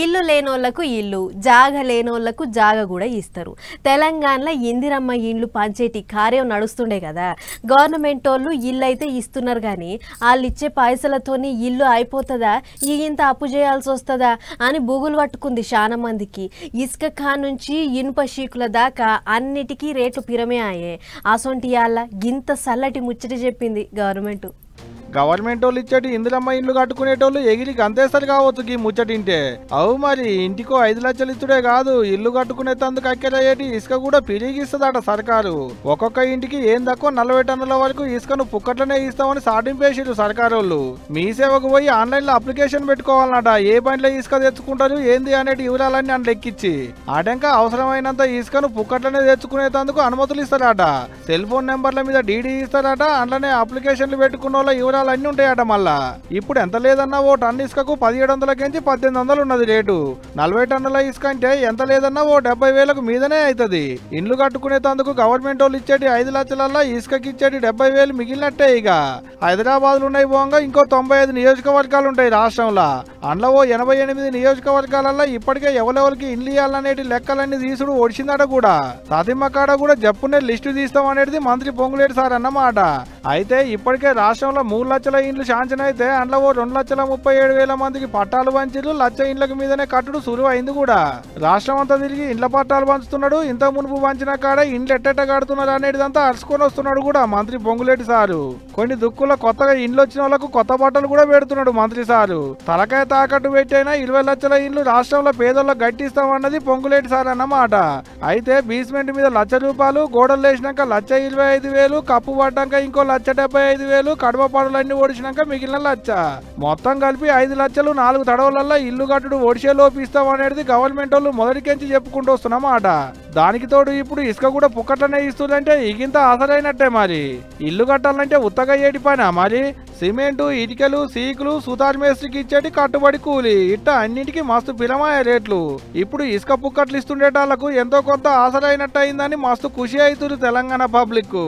ఇల్లు లేనోళ్లకు ఇల్లు, జాగ లేనోళ్లకు జాగ కూడా ఇస్తారు. తెలంగాణలో ఇందిరమ్మ ఇండ్లు పంచేటి కార్యం నడుస్తుండే కదా. గవర్నమెంట్ వాళ్ళు ఇల్లు అయితే ఇస్తున్నారు కానీ వాళ్ళు ఇచ్చే పైసలతోని ఇల్లు అయిపోతుందా, ఇంత అప్పు చేయాల్సి వస్తుందా అని బూగులు పట్టుకుంది చాలా మందికి. ఇసుక కా నుంచి ఇనుప షీకుల దాకా అన్నిటికీ రేట్లు పిరమే అయ్యే. అసొంటి వాళ్ళ గింత సల్లటి ముచ్చట చెప్పింది గవర్నమెంట్. గవర్నమెంట్ వాళ్ళు ఇచ్చేటి ఇందిరమ్మ ఇండ్లు కట్టుకునేటోళ్ళు ఎగిరి గంతేస్తారు కావచ్చు ఈ ముచ్చటింటే. అవు మరి ఇంటికో 5 లక్షలు ఇచ్చుడే కాదు, ఇల్లు కట్టుకునేందుకు అక్కరయ్యేటి ఇసుక కూడా పిరిగిస్తుందట సర్కారు. ఒక్కొక్క ఇంటికి ఏం తక్కువ 40 టన్నుల వరకు ఇసుకను పుక్కట్లనే ఇస్తామని సాటింపేసిరు సర్కారు వాళ్ళు. మీ సేవకు పోయి ఆన్లైన్ లో అప్లికేషన్ పెట్టుకోవాలన్నట. ఏ బండిలో ఇసుక తెచ్చుకుంటారు ఏంది అనేటి వివరాలన్నీ అని లెక్కించి ఆటంక అవసరమైనంత ఇసుకను పుక్కట్లనే తెచ్చుకునేందుకు అనుమతులు ఇస్తారట. సెల్ ఫోన్ నెంబర్ల మీద డీడీ ఇస్తారట. అందులోనే అప్లికేషన్లు పెట్టుకున్న వాళ్ళ అన్ని ఉంటాయట. మళ్ళా ఇప్పుడు ఎంత లేదన్నా ఓ టన్ను ఇసుకకు 1700 నుంచి 1800 ఉన్నది రేటు. 40 టన్నుల ఇసుక అంటే ఎంత లేదన్నా ఓ 70,000కు మీదనే అవుతుంది. ఇండ్లు కట్టుకునేందుకు గవర్నమెంట్ వాళ్ళు ఇచ్చేటి 5 లక్షలల్లా ఇసుకకి ఇచ్చేటి 70,000 మిగిలినట్టే. ఇక హైదరాబాద్ లో ఉన్నాయి పోగా ఇంకో 95 నియోజకవర్గాలు ఉంటాయి రాష్ట్రంలో. అందులో ఓ 88 నియోజకవర్గాలల్లో ఇప్పటికే ఎవరెవరికి ఇండ్లు ఇవ్వాలనేటి లెక్కలన్నీ తీసుడు ఒడిచిందట. కూడా సాతిమ్మ కాడ కూడా జప్పునే లిస్టు తీస్తాం అనేది మంత్రి పొంగులేటి సార్ అన్నమాట. అయితే ఇప్పటికే రాష్ట్రంలో 3 లక్షల ఇండ్లు శాంక్షన్ అయితే అందులో 2,37,000 మందికి పట్టాలు పంచిరు. లక్ష ఇండ్లకు మీదనే కట్టుడు సులువు అయింది కూడా. రాష్ట్రం అంతా తిరిగి ఇండ్ల పట్టాలు పంచుతున్నాడు. ఇంత మునుపు పంచిన కాడ ఇండ్లు ఎట్టెట్ట కడుతున్నారు అనేటిదంతా అరుచుకొని వస్తున్నాడు కూడా మంత్రి పొంగులేటి సారు. కొన్ని దుక్కుల కొత్తగా ఇండ్లు వచ్చిన వాళ్ళకు కొత్త బట్టలు కూడా పెడుతున్నాడు మంత్రి సారు. తలకాయ తాకట్టు పెట్టైనా 20 లక్షల ఇండ్లు రాష్ట్రంలో పేదోళ్ళకు గట్టిస్తామన్నది పొంగులేటి సార్ అన్నమాట. అయితే బేస్మెంట్ మీద ₹1,00,000, గోడలు వేసినాక ₹1,25,000, కప్పు పడ్డాక ఇంకో ₹1,75,000, కడవ పడులన్నీ ఓడిచినాక మిగిలిన లచ్చ, మొత్తం కలిపి 5 లక్షలు 4 తడవలల్లో ఇల్లు కట్టుడు ఒడిసే లోపిస్తాం అనేది గవర్నమెంట్ వాళ్ళు మొదటికెంచి చెప్పుకుంటూ వస్తున్నమాట. దానికి తోడు ఇప్పుడు ఇసుక కూడా పుక్కట్లనే ఇస్తుందంటే ఇగింత ఆసరైనట్టే. మరి ఇల్లు కట్టాలంటే ఉత్తగా ఏటి పైన మరి సిమెంటు, ఇటుకలు, సీకులు, సుతార్ మేస్త్రికి ఇచ్చేటి కట్టుబడి కూలి ఇట్ట అన్నింటికి మస్తు పిలమాయ రేట్లు. ఇప్పుడు ఇసుక పుక్కట్లు ఇస్తుండేటాళ్లకు ఎంతో కొంత ఆసరైనట్టు అయిందని మస్తు ఖుషి అవుతుంది తెలంగాణ పబ్లిక్.